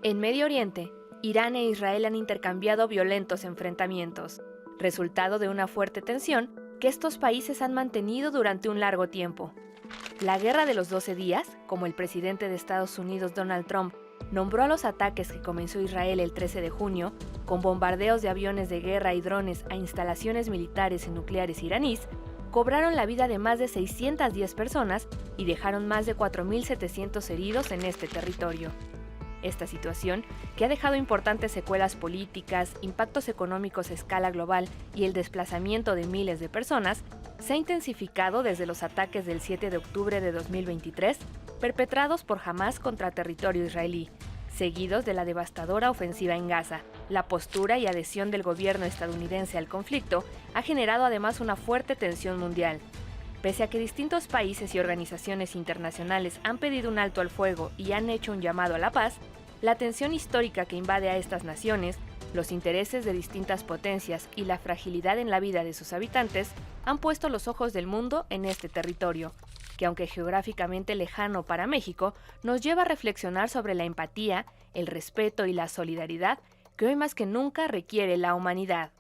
En Medio Oriente, Irán e Israel han intercambiado violentos enfrentamientos, resultado de una fuerte tensión que estos países han mantenido durante un largo tiempo. La Guerra de los 12 días, como el presidente de Estados Unidos Donald Trump nombró a los ataques que comenzó Israel el 13 de junio, con bombardeos de aviones de guerra y drones a instalaciones militares y nucleares iraníes, cobraron la vida de más de 610 personas y dejaron más de 4.700 heridos en este territorio. Esta situación, que ha dejado importantes secuelas políticas, impactos económicos a escala global y el desplazamiento de miles de personas, se ha intensificado desde los ataques del 7 de octubre de 2023, perpetrados por Hamás contra territorio israelí, seguidos de la devastadora ofensiva en Gaza. La postura y adhesión del gobierno estadounidense al conflicto ha generado además una fuerte tensión mundial. Pese a que distintos países y organizaciones internacionales han pedido un alto al fuego y han hecho un llamado a la paz, la tensión histórica que invade a estas naciones, los intereses de distintas potencias y la fragilidad en la vida de sus habitantes han puesto los ojos del mundo en este territorio, que aunque geográficamente lejano para México, nos lleva a reflexionar sobre la empatía, el respeto y la solidaridad que hoy más que nunca requiere la humanidad.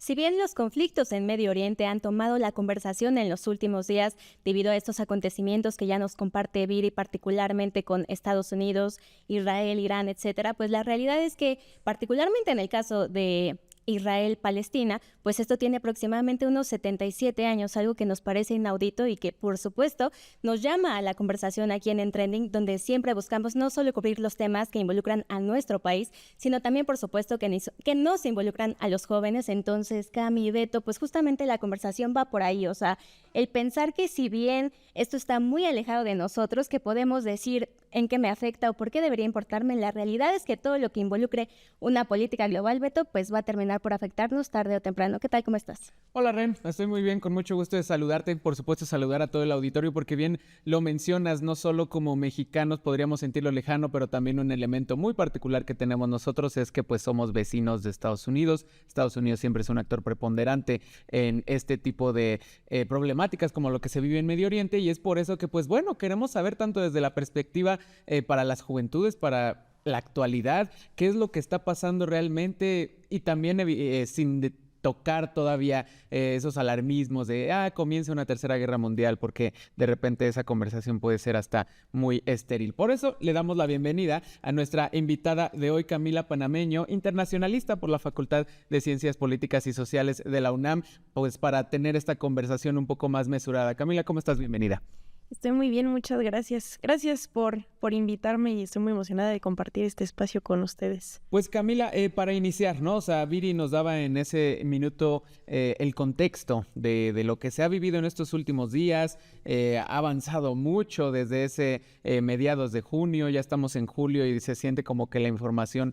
Si bien los conflictos en Medio Oriente han tomado la conversación en los últimos días debido a estos acontecimientos que ya nos comparte Viri, particularmente con Estados Unidos, Israel, Irán, etcétera, pues la realidad es que, particularmente en el caso de Israel-Palestina, pues esto tiene aproximadamente unos 77 años, algo que nos parece inaudito y que, por supuesto, nos llama a la conversación aquí en Trending, donde siempre buscamos no solo cubrir los temas que involucran a nuestro país, sino también, por supuesto, que nos involucran a los jóvenes. Entonces, Cami y Beto, pues justamente la conversación va por ahí, o sea, el pensar que si bien esto está muy alejado de nosotros, que podemos decir en qué me afecta o por qué debería importarme, la realidad es que todo lo que involucre una política global, Beto, pues va a terminar por afectarnos tarde o temprano. ¿Qué tal? ¿Cómo estás? Hola Ren, estoy muy bien, con mucho gusto de saludarte, por supuesto saludar a todo el auditorio porque bien lo mencionas, no solo como mexicanos podríamos sentirlo lejano, pero también un elemento muy particular que tenemos nosotros es que pues somos vecinos de Estados Unidos. Estados Unidos siempre es un actor preponderante en este tipo de problemáticas como lo que se vive en Medio Oriente y es por eso que pues bueno, queremos saber tanto desde la perspectiva para las juventudes, para la actualidad, qué es lo que está pasando realmente y también sin tocar todavía esos alarmismos de comienza una tercera guerra mundial, porque de repente esa conversación puede ser hasta muy estéril. Por eso le damos la bienvenida a nuestra invitada de hoy, Camila Panameño, internacionalista por la Facultad de Ciencias Políticas y Sociales de la UNAM, pues para tener esta conversación un poco más mesurada. Camila, ¿cómo estás? Bienvenida. Estoy muy bien, muchas gracias. Gracias por invitarme y estoy muy emocionada de compartir este espacio con ustedes. Pues Camila, para iniciar, ¿no? O sea, Viri nos daba en ese minuto el contexto de lo que se ha vivido en estos últimos días. Ha avanzado mucho desde ese mediados de junio, ya estamos en julio y se siente como que la información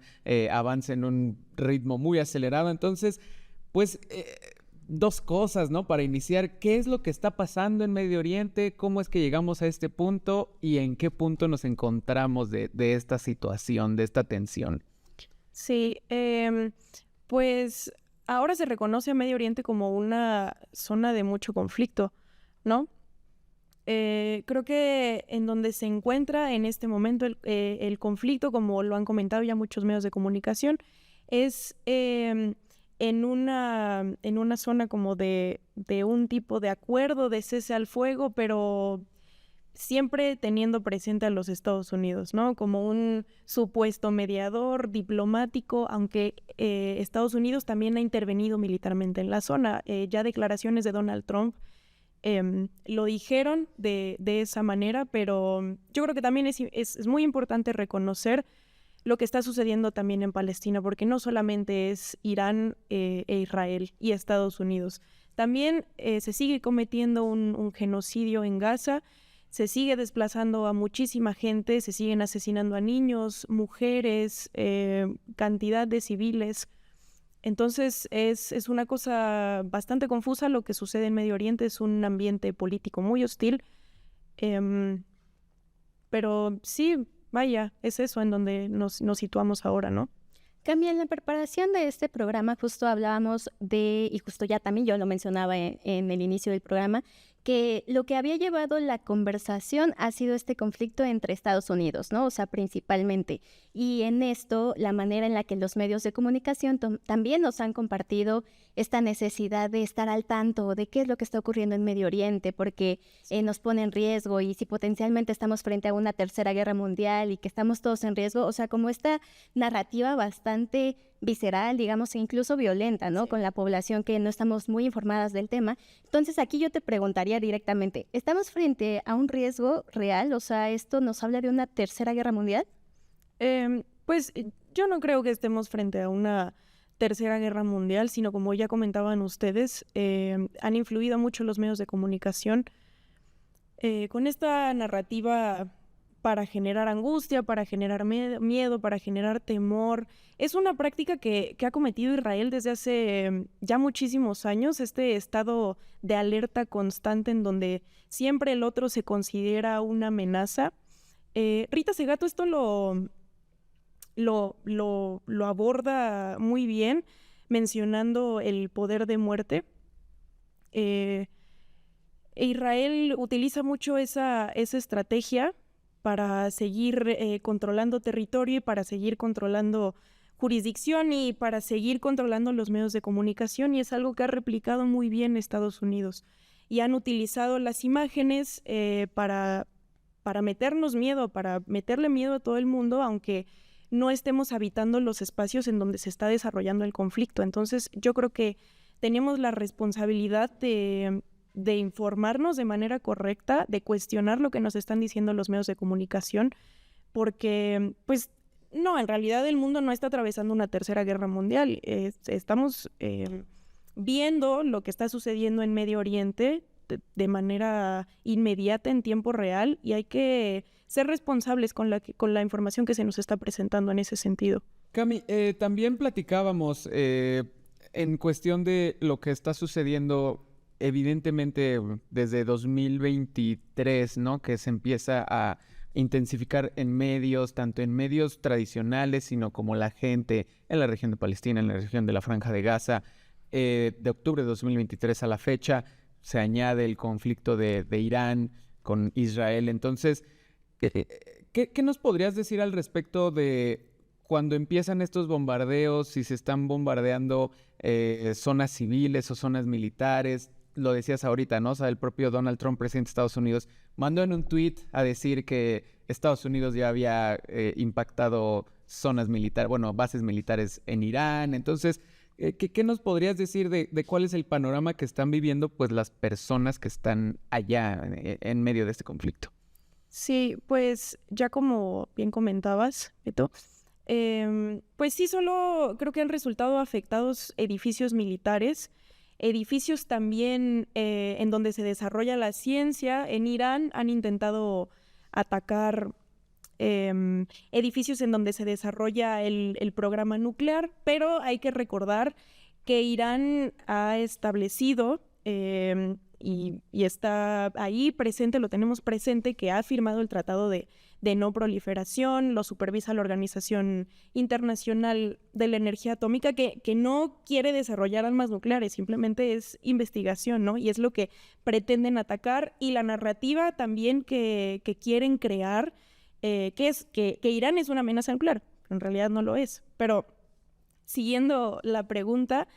avanza en un ritmo muy acelerado. Entonces, pues dos cosas, ¿no? Para iniciar, ¿qué es lo que está pasando en Medio Oriente? ¿Cómo es que llegamos a este punto? ¿Y en qué punto nos encontramos de esta situación, de esta tensión? Sí, pues ahora se reconoce a Medio Oriente como una zona de mucho conflicto, ¿no? Creo que en donde se encuentra en este momento el conflicto, como lo han comentado ya muchos medios de comunicación, es en una zona como de un tipo de acuerdo de cese al fuego, pero siempre teniendo presente a los Estados Unidos, ¿no? Como un supuesto mediador diplomático, aunque Estados Unidos también ha intervenido militarmente en la zona. Ya declaraciones de Donald Trump lo dijeron de esa manera, pero yo creo que también es muy importante reconocer lo que está sucediendo también en Palestina, porque no solamente es Irán e Israel y Estados Unidos. También se sigue cometiendo un genocidio en Gaza, se sigue desplazando a muchísima gente, se siguen asesinando a niños, mujeres, cantidad de civiles. Entonces es una cosa bastante confusa lo que sucede en Medio Oriente, es un ambiente político muy hostil, pero sí, vaya, es eso en donde nos situamos ahora, ¿no? Cami, en la preparación de este programa justo hablábamos de, y justo ya también yo lo mencionaba en el inicio del programa, que lo que había llevado la conversación ha sido este conflicto entre Estados Unidos, ¿no? O sea, principalmente. Y en esto, la manera en la que los medios de comunicación también nos han compartido esta necesidad de estar al tanto de qué es lo que está ocurriendo en Medio Oriente, porque nos pone en riesgo, y si potencialmente estamos frente a una tercera guerra mundial y que estamos todos en riesgo, o sea, como esta narrativa bastante visceral, digamos, e incluso violenta, ¿no? Sí. Con la población que no estamos muy informadas del tema. Entonces, aquí yo te preguntaría directamente, ¿estamos frente a un riesgo real? O sea, ¿esto nos habla de una tercera guerra mundial? Pues yo no creo que estemos frente a una tercera guerra mundial, sino como ya comentaban ustedes, han influido mucho los medios de comunicación con esta narrativa para generar angustia, para generar miedo, para generar temor. Es una práctica que ha cometido Israel desde hace ya muchísimos años, este estado de alerta constante en donde siempre el otro se considera una amenaza. Rita Segato esto lo aborda muy bien, mencionando el poder de muerte. Israel utiliza mucho esa estrategia para seguir controlando territorio y para seguir controlando jurisdicción y para seguir controlando los medios de comunicación, y es algo que ha replicado muy bien Estados Unidos. Y han utilizado las imágenes para meternos miedo, para meterle miedo a todo el mundo, aunque no estemos habitando los espacios en donde se está desarrollando el conflicto. Entonces, yo creo que tenemos la responsabilidad de informarnos de manera correcta, de cuestionar lo que nos están diciendo los medios de comunicación, porque, pues, no, en realidad el mundo no está atravesando una tercera guerra mundial. Estamos viendo lo que está sucediendo en Medio Oriente de manera inmediata, en tiempo real, y hay que ser responsables con la información que se nos está presentando en ese sentido. Cami, también platicábamos en cuestión de lo que está sucediendo evidentemente desde 2023, ¿no? Que se empieza a intensificar en medios, tanto en medios tradicionales, sino como la gente en la región de Palestina, en la región de la Franja de Gaza. De octubre de 2023 a la fecha se añade el conflicto de Irán con Israel. Entonces, ¿qué nos podrías decir al respecto de cuando empiezan estos bombardeos, si se están bombardeando zonas civiles o zonas militares? Lo decías ahorita, ¿no? O sea, el propio Donald Trump, presidente de Estados Unidos, mandó en un tuit a decir que Estados Unidos ya había impactado zonas militares, bueno, bases militares en Irán. Entonces, ¿qué nos podrías decir de cuál es el panorama que están viviendo pues las personas que están allá en medio de este conflicto? Sí, pues ya como bien comentabas, Beto, pues sí, solo creo que han resultado afectados edificios militares, edificios también en donde se desarrolla la ciencia. En Irán han intentado atacar edificios en donde se desarrolla el programa nuclear, pero hay que recordar que Irán ha establecido y está ahí presente, lo tenemos presente, que ha firmado el Tratado de no proliferación, lo supervisa la Organización Internacional de la Energía Atómica, que no quiere desarrollar armas nucleares, simplemente es investigación, ¿no? Y es lo que pretenden atacar, y la narrativa también que quieren crear, que es que Irán es una amenaza nuclear, en realidad no lo es. Pero siguiendo la pregunta,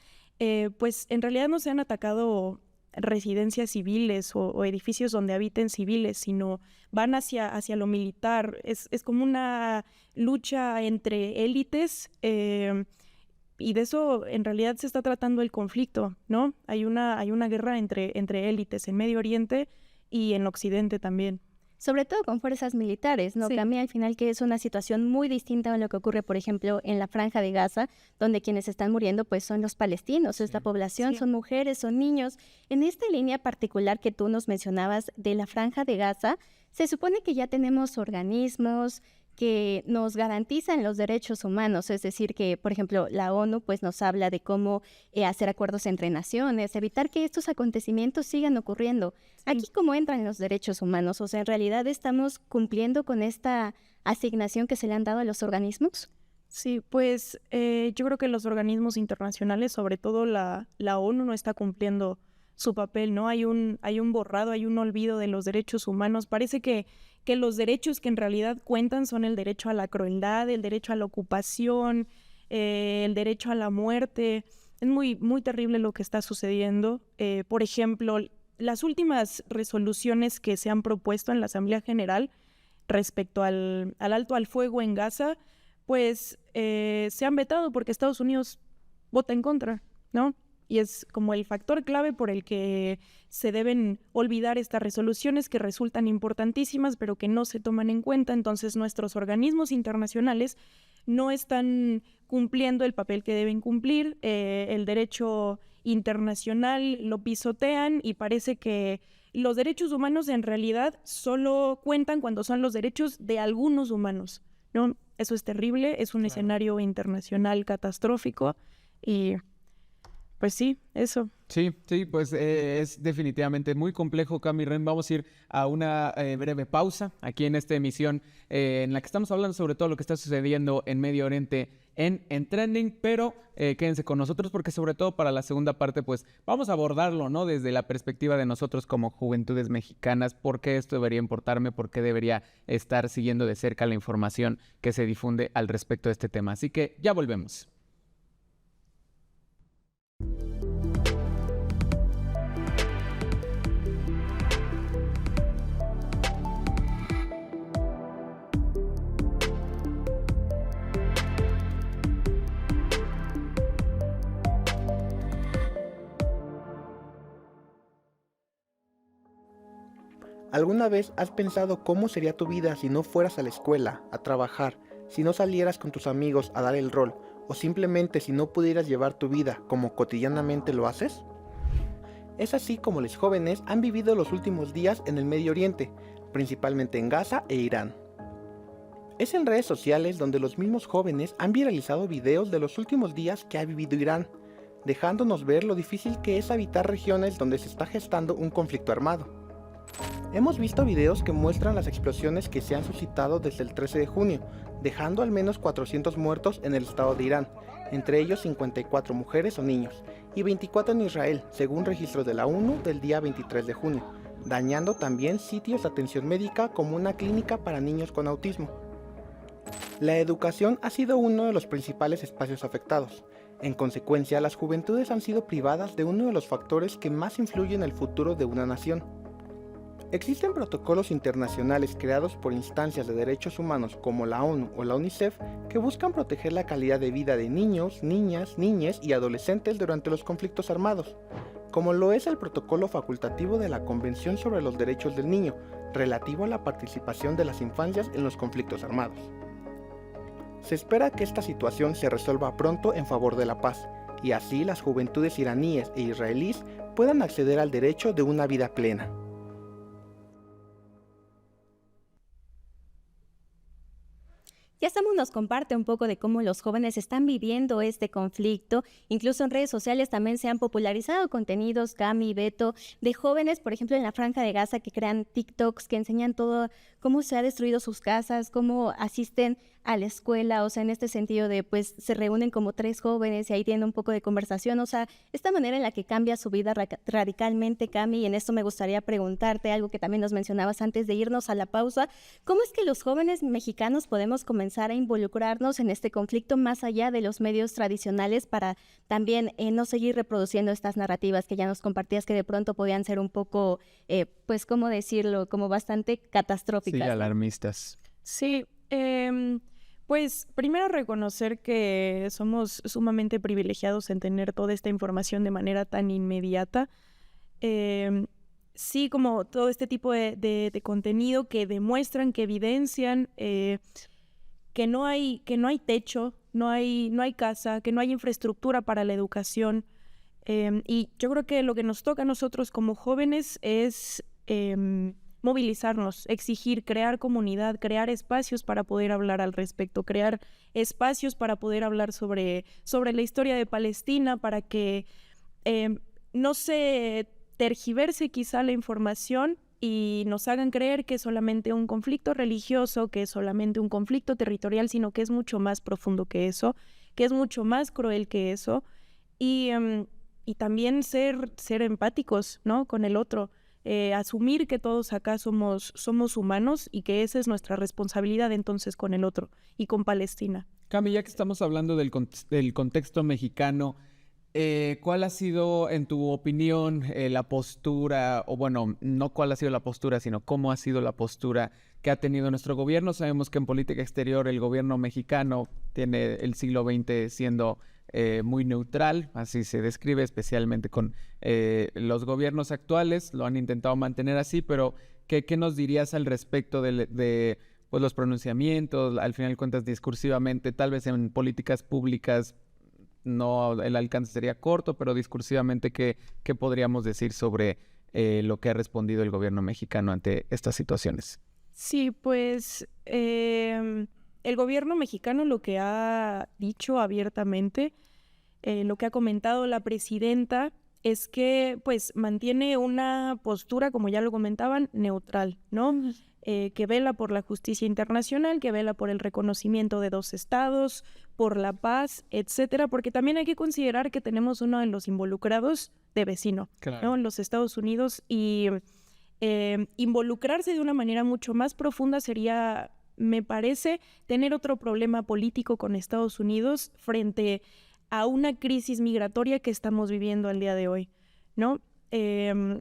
pues en realidad no se han atacado residencias civiles o edificios donde habiten civiles, sino van hacia lo militar. Es como una lucha entre élites, y de eso en realidad se está tratando el conflicto, ¿no? Hay una guerra entre élites en Medio Oriente y en Occidente también. Sobre todo con fuerzas militares, ¿no? Sí. Que a mí al final que es una situación muy distinta a lo que ocurre, por ejemplo, en la Franja de Gaza, donde quienes están muriendo pues son los palestinos, esta población, son mujeres, son niños. En esta línea particular que tú nos mencionabas de la Franja de Gaza, se supone que ya tenemos organismos que nos garantizan los derechos humanos, es decir, que, por ejemplo, la ONU pues nos habla de cómo hacer acuerdos entre naciones, evitar que estos acontecimientos sigan ocurriendo. Sí. Aquí, ¿cómo entran los derechos humanos? O sea, ¿en realidad estamos cumpliendo con esta asignación que se le han dado a los organismos? Sí, pues yo creo que los organismos internacionales, sobre todo la ONU, no está cumpliendo su papel, ¿no? Hay un borrado, hay un olvido de los derechos humanos. Parece que los derechos que en realidad cuentan son el derecho a la crueldad, el derecho a la ocupación, el derecho a la muerte. Es muy, muy terrible lo que está sucediendo. Por ejemplo, las últimas resoluciones que se han propuesto en la Asamblea General respecto al alto al fuego en Gaza, pues se han vetado porque Estados Unidos vota en contra, ¿no? Y es como el factor clave por el que se deben olvidar estas resoluciones que resultan importantísimas, pero que no se toman en cuenta. Entonces, nuestros organismos internacionales no están cumpliendo el papel que deben cumplir. El derecho internacional lo pisotean y parece que los derechos humanos en realidad solo cuentan cuando son los derechos de algunos humanos, ¿no? Eso es terrible, es un escenario internacional catastrófico y pues sí, eso. Sí, pues es definitivamente muy complejo, Cami Ren. Vamos a ir a una breve pausa aquí en esta emisión en la que estamos hablando sobre todo lo que está sucediendo en Medio Oriente en Trending, pero quédense con nosotros porque sobre todo para la segunda parte pues vamos a abordarlo, ¿no? Desde la perspectiva de nosotros como juventudes mexicanas, por qué esto debería importarme, por qué debería estar siguiendo de cerca la información que se difunde al respecto de este tema. Así que ya volvemos. ¿Alguna vez has pensado cómo sería tu vida si no fueras a la escuela, a trabajar, si no salieras con tus amigos a dar el rol, o simplemente si no pudieras llevar tu vida como cotidianamente lo haces? Es así como los jóvenes han vivido los últimos días en el Medio Oriente, principalmente en Gaza e Irán. Es en redes sociales donde los mismos jóvenes han viralizado videos de los últimos días que ha vivido Irán, dejándonos ver lo difícil que es habitar regiones donde se está gestando un conflicto armado. Hemos visto videos que muestran las explosiones que se han suscitado desde el 13 de junio, dejando al menos 400 muertos en el estado de Irán, entre ellos 54 mujeres o niños, y 24 en Israel, según registros de la ONU del día 23 de junio, dañando también sitios de atención médica como una clínica para niños con autismo. La educación ha sido uno de los principales espacios afectados. En consecuencia, las juventudes han sido privadas de uno de los factores que más influyen en el futuro de una nación. Existen protocolos internacionales creados por instancias de derechos humanos como la ONU o la UNICEF que buscan proteger la calidad de vida de niños, niñas, niñes y adolescentes durante los conflictos armados, como lo es el protocolo facultativo de la Convención sobre los Derechos del Niño, relativo a la participación de las infancias en los conflictos armados. Se espera que esta situación se resuelva pronto en favor de la paz, y así las juventudes iraníes e israelíes puedan acceder al derecho de una vida plena. Ya Samu nos comparte un poco de cómo los jóvenes están viviendo este conflicto. Incluso en redes sociales también se han popularizado contenidos, Cami, Beto, de jóvenes, por ejemplo, en la Franja de Gaza, que crean TikToks, que enseñan todo, cómo se ha destruido sus casas, cómo asisten a la escuela, o sea, en este sentido de, pues, se reúnen como 3 jóvenes y ahí tienen un poco de conversación, o sea, esta manera en la que cambia su vida radicalmente, Cami, y en esto me gustaría preguntarte algo que también nos mencionabas antes de irnos a la pausa. ¿Cómo es que los jóvenes mexicanos podemos comenzar a involucrarnos en este conflicto más allá de los medios tradicionales para también no seguir reproduciendo estas narrativas que ya nos compartías que de pronto podían ser un poco, pues, ¿cómo decirlo? Como bastante catastróficas. Sí, alarmistas. Sí, pues primero reconocer que somos sumamente privilegiados en tener toda esta información de manera tan inmediata. Sí, como todo este tipo de contenido que demuestran, que evidencian que no hay techo, no hay casa, que no hay infraestructura para la educación. Y yo creo que lo que nos toca a nosotros como jóvenes es movilizarnos, exigir, crear comunidad, crear espacios para poder hablar al respecto, crear espacios para poder hablar sobre la historia de Palestina, para que no se tergiverse quizá la información y nos hagan creer que es solamente un conflicto religioso, que es solamente un conflicto territorial, sino que es mucho más profundo que eso, que es mucho más cruel que eso. Y y también ser empáticos, ¿no? Con el otro. Asumir que todos acá somos humanos y que esa es nuestra responsabilidad entonces con el otro y con Palestina. Cami, ya que estamos hablando del contexto mexicano, ¿cuál ha sido, en tu opinión, la postura, o bueno, no cuál ha sido la postura, sino cómo ha sido la postura que ha tenido nuestro gobierno? Sabemos que en política exterior el gobierno mexicano tiene el siglo XX siendo muy neutral, así se describe, especialmente con los gobiernos actuales, lo han intentado mantener así, pero ¿qué nos dirías al respecto de pues, los pronunciamientos, al final de cuentas discursivamente, tal vez en políticas públicas? No, el alcance sería corto, pero discursivamente, ¿qué podríamos decir sobre lo que ha respondido el gobierno mexicano ante estas situaciones? Sí, pues el gobierno mexicano lo que ha dicho abiertamente, lo que ha comentado la presidenta, es que pues mantiene una postura, como ya lo comentaban, neutral, ¿no? Que vela por la justicia internacional, que vela por el reconocimiento de 2 estados, por la paz, etcétera, porque también hay que considerar que tenemos uno de los involucrados de vecino, Claro. ¿no? En los Estados Unidos, y involucrarse de una manera mucho más profunda sería, me parece, tener otro problema político con Estados Unidos frente a una crisis migratoria que estamos viviendo al día de hoy, ¿no? Que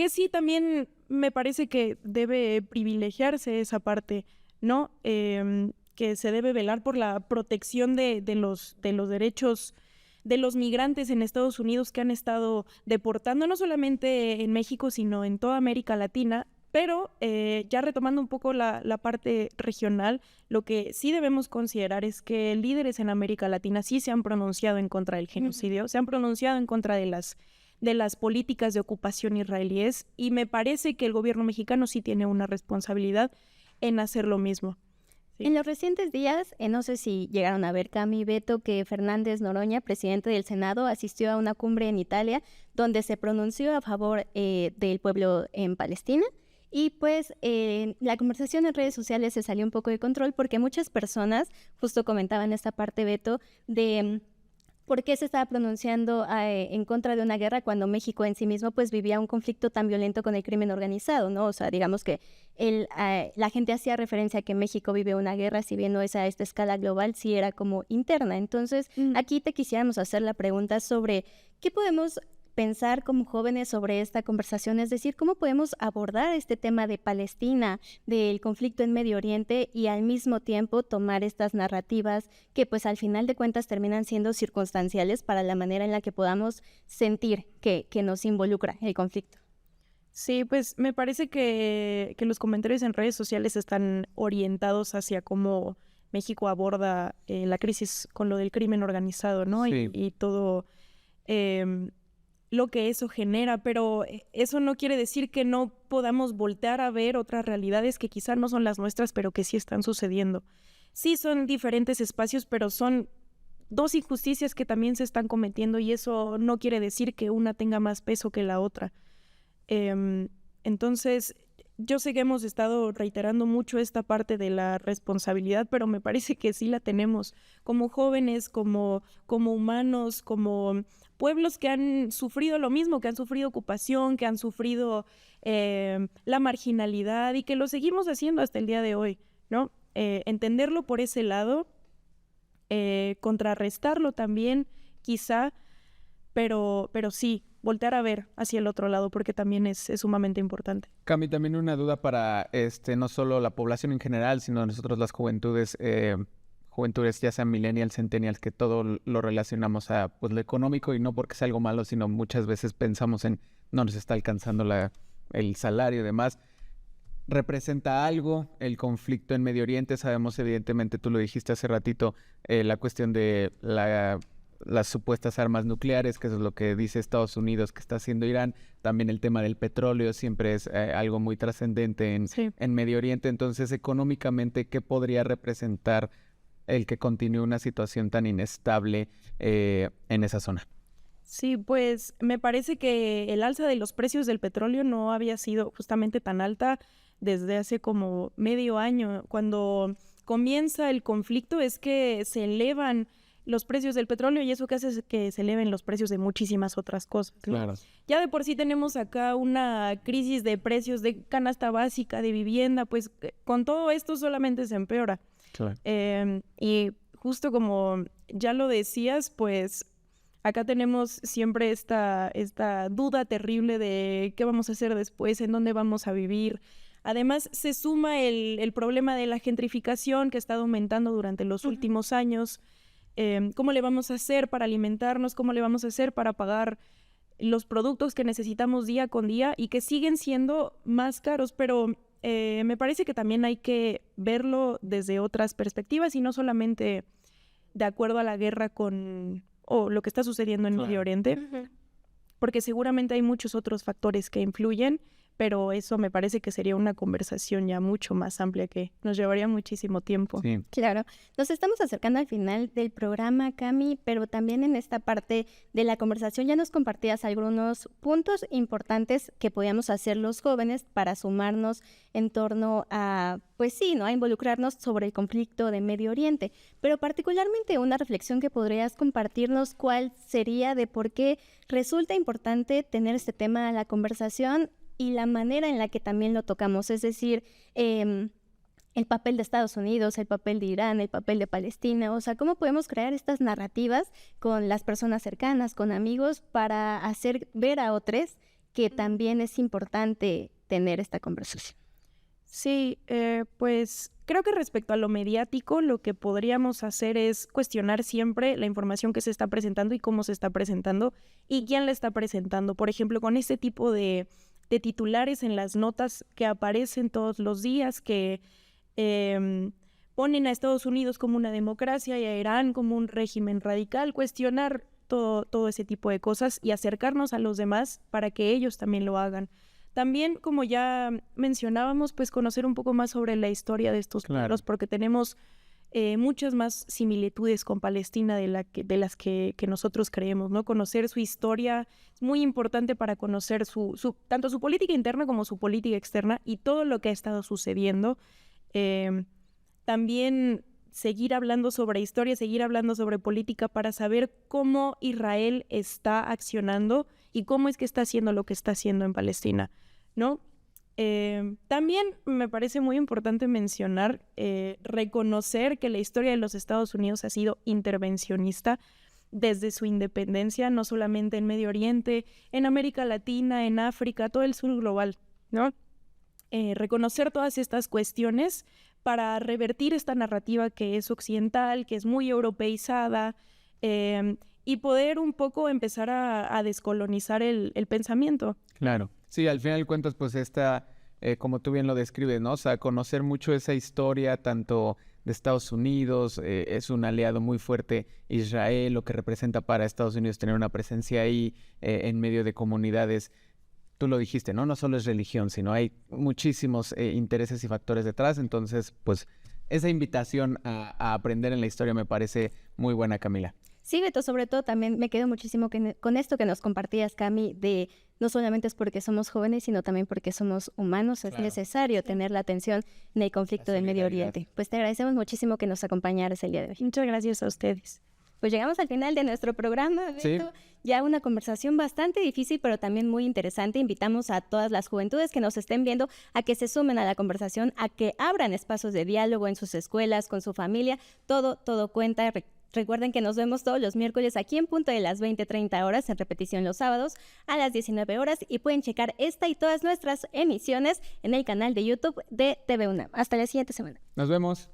sí, también me parece que debe privilegiarse esa parte, ¿no? Que se debe velar por la protección de los derechos de los migrantes en Estados Unidos que han estado deportando, no solamente en México, sino en toda América Latina. Pero ya retomando un poco la parte regional, lo que sí debemos considerar es que líderes en América Latina sí se han pronunciado en contra del genocidio, se han pronunciado en contra de las políticas de ocupación israelíes, y me parece que el gobierno mexicano sí tiene una responsabilidad en hacer lo mismo. Sí. En los recientes días, no sé si llegaron a ver, Cami y Beto, que Fernández Noroña, presidente del Senado, asistió a una cumbre en Italia donde se pronunció a favor del pueblo en Palestina. Y pues la conversación en redes sociales se salió un poco de control porque muchas personas justo comentaban esta parte, Beto, de por qué se estaba pronunciando en contra de una guerra cuando México en sí mismo pues vivía un conflicto tan violento con el crimen organizado, ¿no? O sea, digamos que la gente hacía referencia a que México vive una guerra, si bien no es a esta escala global, sí era como interna. Entonces, aquí te quisiéramos hacer la pregunta sobre qué podemos pensar como jóvenes sobre esta conversación, es decir, cómo podemos abordar este tema de Palestina, del conflicto en Medio Oriente, y al mismo tiempo tomar estas narrativas que pues al final de cuentas terminan siendo circunstanciales para la manera en la que podamos sentir que nos involucra el conflicto. Sí, pues me parece que los comentarios en redes sociales están orientados hacia cómo México aborda la crisis con lo del crimen organizado, ¿no? Sí. Y todo lo que eso genera, pero eso no quiere decir que no podamos voltear a ver otras realidades que quizá no son las nuestras, pero que sí están sucediendo. Sí son diferentes espacios, pero son 2 injusticias que también se están cometiendo, y eso no quiere decir que una tenga más peso que la otra. Entonces, yo sé que hemos estado reiterando mucho esta parte de la responsabilidad, pero me parece que sí la tenemos como jóvenes, como humanos, como pueblos que han sufrido lo mismo, que han sufrido ocupación, que han sufrido la marginalidad, y que lo seguimos haciendo hasta el día de hoy, ¿no? Entenderlo por ese lado, contrarrestarlo también, quizá, pero sí, voltear a ver hacia el otro lado, porque también es sumamente importante. Cami, también una duda para no solo la población en general, sino nosotros las juventudes, ya sean millennials, centennials, que todo lo relacionamos a pues, lo económico, y no porque sea algo malo, sino muchas veces pensamos en no nos está alcanzando el salario y demás. ¿Representa algo el conflicto en Medio Oriente? Sabemos, evidentemente, tú lo dijiste hace ratito, la cuestión de las supuestas armas nucleares, que eso es lo que dice Estados Unidos que está haciendo Irán. También el tema del petróleo siempre es algo muy trascendente en Medio Oriente. Entonces, económicamente, ¿qué podría representar el que continúe una situación tan inestable en esa zona? Sí, pues me parece que el alza de los precios del petróleo no había sido justamente tan alta desde hace como medio año. Cuando comienza el conflicto es que se elevan los precios del petróleo y eso que hace es que se eleven los precios de muchísimas otras cosas, ¿no? Claro. Ya de por sí tenemos acá una crisis de precios de canasta básica, de vivienda, pues con todo esto solamente se empeora. Claro. Y justo como ya lo decías, pues acá tenemos siempre esta duda terrible de qué vamos a hacer después, en dónde vamos a vivir. Además, se suma el problema de la gentrificación que ha estado aumentando durante los últimos años. ¿Cómo le vamos a hacer para alimentarnos? ¿Cómo le vamos a hacer para pagar los productos que necesitamos día con día y que siguen siendo más caros? Pero me parece que también hay que verlo desde otras perspectivas y no solamente de acuerdo a la guerra o lo que está sucediendo en Medio Oriente, porque seguramente hay muchos otros factores que influyen, pero eso me parece que sería una conversación ya mucho más amplia que nos llevaría muchísimo tiempo. Sí. Claro, nos estamos acercando al final del programa, Cami, pero también en esta parte de la conversación ya nos compartías algunos puntos importantes que podíamos hacer los jóvenes para sumarnos en torno a, pues sí, ¿no?, a involucrarnos sobre el conflicto de Medio Oriente, pero particularmente una reflexión que podrías compartirnos, ¿cuál sería de por qué resulta importante tener este tema a la conversación y la manera en la que también lo tocamos? Es decir, el papel de Estados Unidos, el papel de Irán, el papel de Palestina, o sea, ¿cómo podemos crear estas narrativas con las personas cercanas, con amigos, para hacer ver a otros que también es importante tener esta conversación? Sí, pues creo que respecto a lo mediático, lo que podríamos hacer es cuestionar siempre la información que se está presentando y cómo se está presentando y quién la está presentando. Por ejemplo, con este tipo de titulares en las notas que aparecen todos los días, que ponen a Estados Unidos como una democracia y a Irán como un régimen radical, cuestionar todo ese tipo de cosas y acercarnos a los demás para que ellos también lo hagan. También, como ya mencionábamos, pues conocer un poco más sobre la historia de estos pueblos, porque tenemos muchas más similitudes con Palestina de las que nosotros creemos, ¿no? Conocer su historia es muy importante para conocer tanto su política interna como su política externa y todo lo que ha estado sucediendo. También seguir hablando sobre historia, seguir hablando sobre política para saber cómo Israel está accionando y cómo es que está haciendo lo que está haciendo en Palestina, ¿no? También me parece muy importante mencionar, reconocer que la historia de los Estados Unidos ha sido intervencionista desde su independencia, no solamente en Medio Oriente, en América Latina, en África, todo el sur global, ¿no? Reconocer todas estas cuestiones para revertir esta narrativa que es occidental, que es muy europeizada, y poder un poco empezar a descolonizar el pensamiento. Claro. Sí, al final de cuentas, pues como tú bien lo describes, ¿no? O sea, conocer mucho esa historia, tanto de Estados Unidos, es un aliado muy fuerte Israel, lo que representa para Estados Unidos tener una presencia ahí en medio de comunidades. Tú lo dijiste, ¿no? No solo es religión, sino hay muchísimos intereses y factores detrás. Entonces, pues, esa invitación a aprender en la historia me parece muy buena, Camila. Sí, Beto, sobre todo también me quedo muchísimo con esto que nos compartías, Cami, de no solamente es porque somos jóvenes, sino también porque somos humanos. Es necesario tener la atención en el conflicto del Medio Oriente. Pues te agradecemos muchísimo que nos acompañaras el día de hoy. Muchas gracias a ustedes. Pues llegamos al final de nuestro programa, Beto. Sí. Ya una conversación bastante difícil, pero también muy interesante. Invitamos a todas las juventudes que nos estén viendo a que se sumen a la conversación, a que abran espacios de diálogo en sus escuelas, con su familia. Todo cuenta. Recuerden que nos vemos todos los miércoles aquí en punto de las 20:30 horas, en repetición los sábados a las 19 horas, y pueden checar esta y todas nuestras emisiones en el canal de YouTube de TV UNAM. Hasta la siguiente semana. Nos vemos.